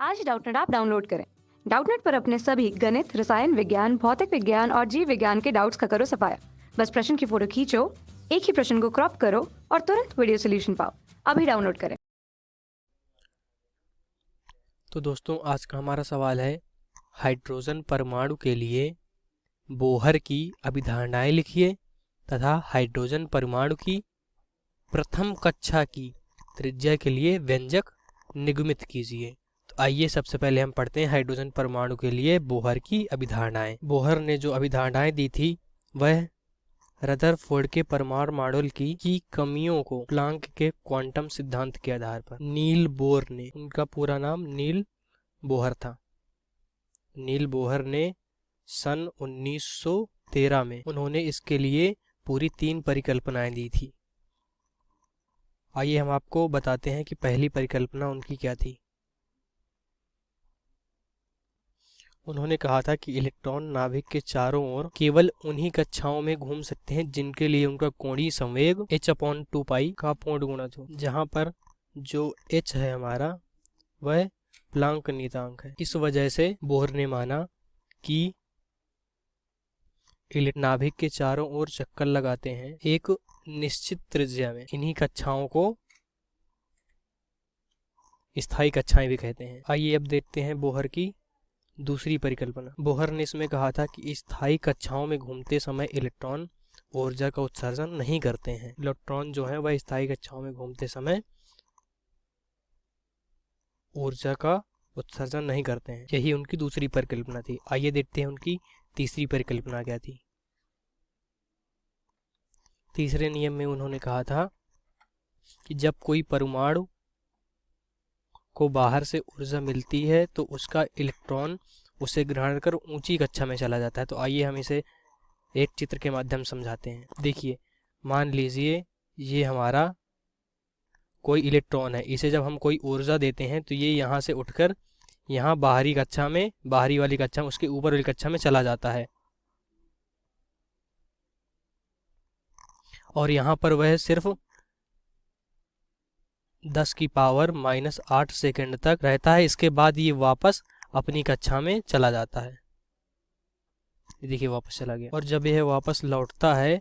आज Doubtnut app download करें। Doubtnut पर अपने सभी गणित, रसायन विज्ञान, भौतिक विज्ञान और जीव विज्ञान के डाउट्स का करो सफाया। बस प्रश्न की फोटो खींचो, एक ही प्रश्न को क्रॉप करो और तुरंत वीडियो सोल्यूशन पाओ। अभी डाउनलोड करें। तो दोस्तों, आज का हमारा सवाल है हाइड्रोजन परमाणु के लिए बोहर की अभिधारणाएं लिखिए तथा हाइड्रोजन परमाणु की प्रथम कक्षा की त्रिज्या के लिए व्यंजक निगमित कीजिए। तो आइए सबसे पहले हम पढ़ते हैं हाइड्रोजन परमाणु के लिए बोहर की अभिधारणाएं। बोहर ने जो अभिधारणाएं दी थी वह रदरफोर्ड के परमाणु मॉडल की कमियों को प्लांक के क्वांटम सिद्धांत के आधार पर नील बोर ने, उनका पूरा नाम नील बोहर था, नील बोहर ने सन 1913 में उन्होंने इसके लिए पूरी 3 परिकल्पनाएं दी थी। आइए हम आपको बताते हैं कि पहली परिकल्पना उनकी क्या थी। उन्होंने कहा था कि इलेक्ट्रॉन नाभिक के चारों ओर केवल उन्हीं कक्षाओं में घूम सकते हैं जिनके लिए उनका कोणीय संवेग h/2π का पूर्ण गुणज हो, जहां पर जो h है हमारा वह प्लांक नियतांक है। इस वजह से बोहर ने माना कि नाभिक के चारों ओर चक्कर लगाते हैं एक निश्चित त्रिज्या में, इन्हीं कक्षाओं को स्थायी कक्षाएं भी कहते हैं। आइए अब देखते हैं बोहर की दूसरी परिकल्पना। बोहर ने इसमें कहा था कि स्थायी कक्षाओं में घूमते समय इलेक्ट्रॉन ऊर्जा का उत्सर्जन नहीं करते हैं। इलेक्ट्रॉन जो है वह स्थायी कक्षाओं में घूमते समय ऊर्जा का उत्सर्जन नहीं करते हैं। यही उनकी दूसरी परिकल्पना थी। आइए देखते हैं उनकी तीसरी परिकल्पना क्या थी। तीसरे नियम में उन्होंने कहा था कि जब कोई परमाणु को बाहर से ऊर्जा मिलती है तो उसका इलेक्ट्रॉन उसे ग्रहण कर ऊंची कक्षा में चला जाता है। तो आइए हम इसे एक चित्र के माध्यम समझाते हैं। देखिए, मान लीजिए ये हमारा कोई इलेक्ट्रॉन है। इसे जब हम कोई ऊर्जा देते हैं तो ये यहाँ से उठकर यहाँ बाहरी कक्षा में, बाहरी वाली कक्षा में, उसके ऊपर वाली कक्षा में चला जाता है और यहाँ पर वह सिर्फ 10⁻⁻8 सेकंड तक रहता है। इसके बाद ये वापस अपनी कक्षा में चला जाता है। देखिए वापस चला गया। और जब यह वापस लौटता है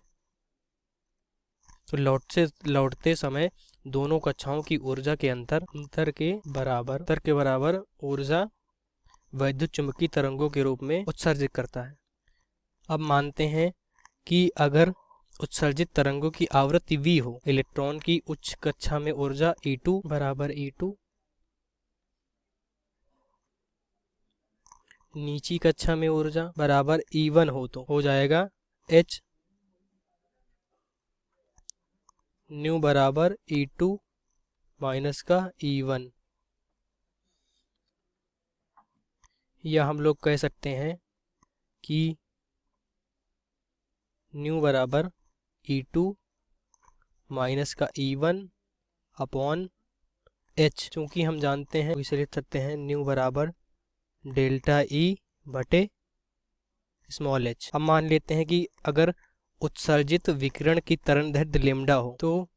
तो लौटते समय दोनों कक्षाओं की ऊर्जा के अंतर के बराबर ऊर्जा वैद्युत चुंबकीय तरंगों के रूप में उत्सर्जित करता है। अब मानते हैं कि अगर उत्सर्जित तरंगों की आवृत्ति v हो, इलेक्ट्रॉन की उच्च कक्षा में ऊर्जा E2 बराबर E2, नीची कक्षा में ऊर्जा बराबर E1 हो, तो हो जाएगा h न्यू बराबर E2 माइनस का E1। या हम लोग कह सकते हैं कि न्यू बराबर E2 माइनस का E1 अपॉन h। चूंकि हम जानते हैं इसे लिख सकते हैं न्यू बराबर डेल्टा E बटे स्मॉल h। अब मान लेते हैं कि अगर उत्सर्जित विकिरण की तरंगदैर्घ्य लेम्डा हो तो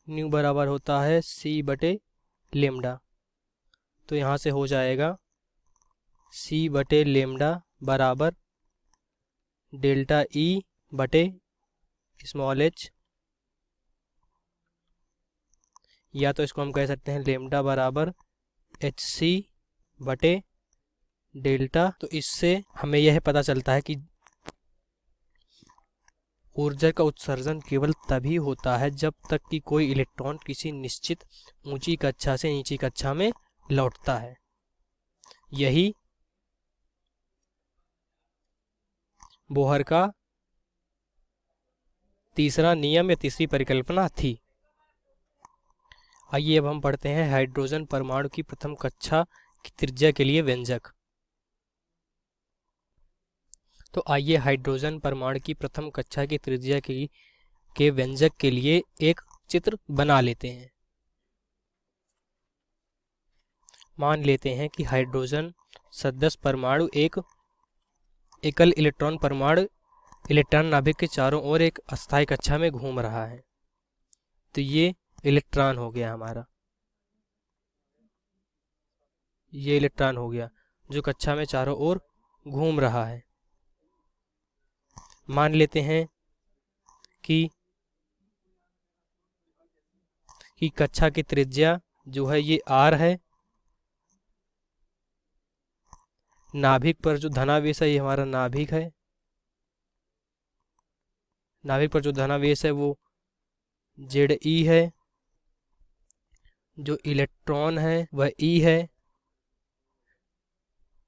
न्यू बराबर होता है c बटे लेम्डा। तो यहाँ से हो जाएगा c बटे लेम्डा बराबर डेल्टा E बटे स्मॉल h, या तो इसको हम कह सकते हैं लेम्डा बराबर hc बटे डेल्टा। तो इससे हमें यह पता चलता है कि ऊर्जा का उत्सर्जन केवल तभी होता है जब तक कि कोई इलेक्ट्रॉन किसी निश्चित ऊंची कक्षा से नीची कक्षा में लौटता है। यही बोहर का तीसरा नियम या तीसरी परिकल्पना थी। आइए अब हम पढ़ते हैं हाइड्रोजन परमाणु की प्रथम कक्षा की त्रिज्या के लिए व्यंजक। तो आइए हाइड्रोजन परमाणु की प्रथम कक्षा की त्रिज्या के व्यंजक के लिए एक चित्र बना लेते हैं। मान लेते हैं कि हाइड्रोजन सदस्य परमाणु एक एकल इलेक्ट्रॉन परमाणु इलेक्ट्रॉन नाभिक के चारों ओर एक अस्थायी कक्षा में घूम रहा है। तो ये इलेक्ट्रॉन हो गया हमारा। ये इलेक्ट्रॉन हो गया जो कक्षा में चारों ओर घूम रहा है। मान लेते हैं कि कक्षा की त्रिज्या जो है ये r है। नाभिक पर जो धनावेश है ये हमारा नाभिक है। नाभिक पर जो धनावेश है वो Ze है। जो इलेक्ट्रॉन है वह E है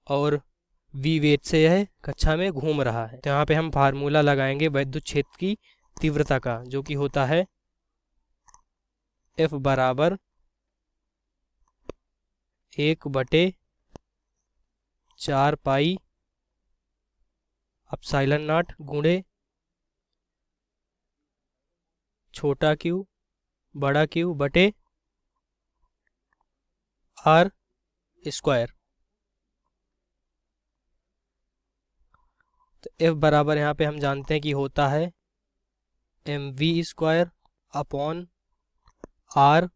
और v वेग से यह कक्षा में घूम रहा है। तो यहाँ पे हम फार्मूला लगाएंगे वैद्युत क्षेत्र की तीव्रता का, जो कि होता है F बराबर 1/4 पाई एप्सिलॉन नॉट गुणे छोटा क्यू बड़ा क्यू बटे r स्क्वायर। तो F बराबर यहाँ पे हम जानते हैं कि होता है mv स्क्वायर अपॉन r,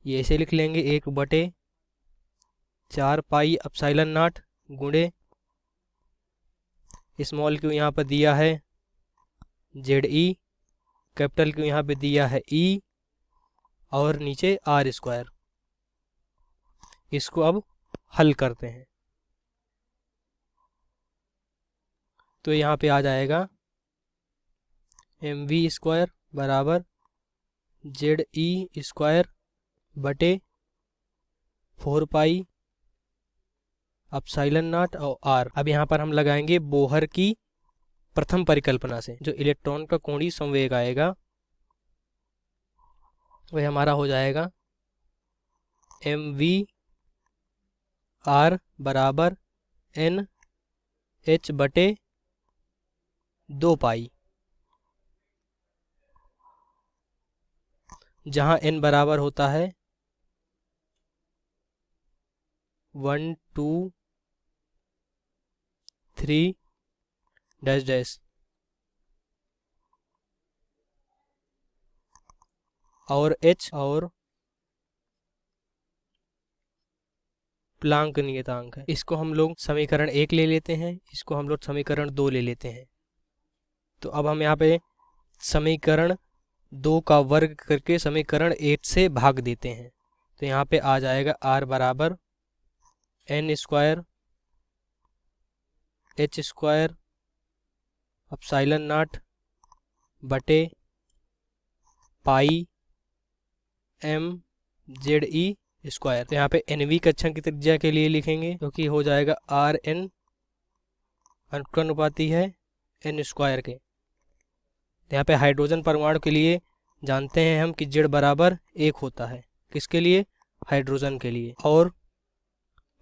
ये ऐसे लिख लेंगे 1/4 पाई एप्सिलॉन नॉट गुणे स्मॉल क्यू यहाँ पर दिया है Ze, कैपिटल क्यू यहाँ पे दिया है E और नीचे r स्क्वायर। इसको अब हल करते हैं तो यहाँ पे आ जाएगा mv स्क्वायर बराबर Ze स्क्वायर बटे 4 पाई एप्सिलॉन नॉट और r। अब यहाँ पर हम लगाएंगे बोहर की प्रथम परिकल्पना से जो इलेक्ट्रॉन का कोणीय संवेग आएगा वह हमारा हो जाएगा mv r बराबर n h बटे 2 पाई, जहाँ n बराबर होता है 1 2 3 डैश डैश और h और प्लांक नियतांक है। इसको हम लोग समीकरण 1 ले लेते हैं, इसको हम लोग समीकरण 2 ले लेते हैं। तो अब हम यहाँ पे समीकरण 2 का वर्ग करके समीकरण 8 से भाग देते हैं। तो यहाँ पे आ जाएगा r बराबर n square h square epsilon not बटे पाई m Ze स्क्वायर। तो यहाँ पे nv कक्षा की त्रिज्या के लिए लिखेंगे क्योंकि हो जाएगा rn अनुपाती है n स्क्वायर के। तो यहाँ पे हाइड्रोजन परमाणु के लिए जानते हैं हम कि Z बराबर 1 होता है। किसके लिए? हाइड्रोजन के लिए। और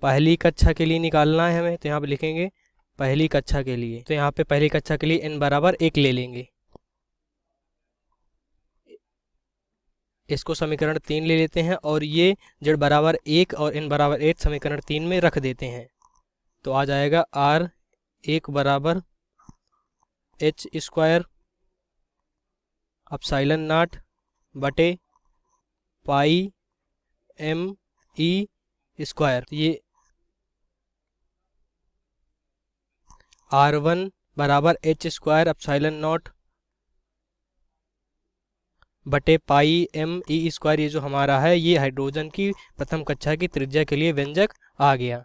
पहली कक्षा के लिए निकालना है हमें, तो यहाँ पे लिखेंगे पहली कक्षा के लिए। तो यहाँ पे पहली कक्षा के लिए n बराबर 1 ले लेंगे। इसको समीकरण 3 ले लेते हैं और ये Z बराबर 1 और n बराबर 8 समीकरण 3 में रख देते हैं। तो आ जाएगा r 1 बराबर h स्क्वायर एप्सिलॉन नॉट बटे पाई m e स्क्वायर। ये r1 बराबर h स्क्वायर एप्सिलॉन नॉट बटे पाई m e स्क्वायर, ये जो हमारा है ये हाइड्रोजन की प्रथम कक्षा की त्रिज्या के लिए व्यंजक आ गया।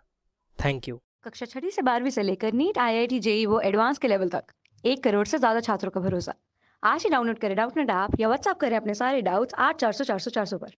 Thank you. कक्षा 6ठी से 12वीं से लेकर नीट IIT JEE वो एडवांस के लेवल तक 1 करोड़ से ज्यादा छात्रों का भरोसा। आज ही डाउनलोड करें डाउटनेट ऐप या व्हाट्सएप करें अपने सारे डाउट्स 8400 400 400 पर।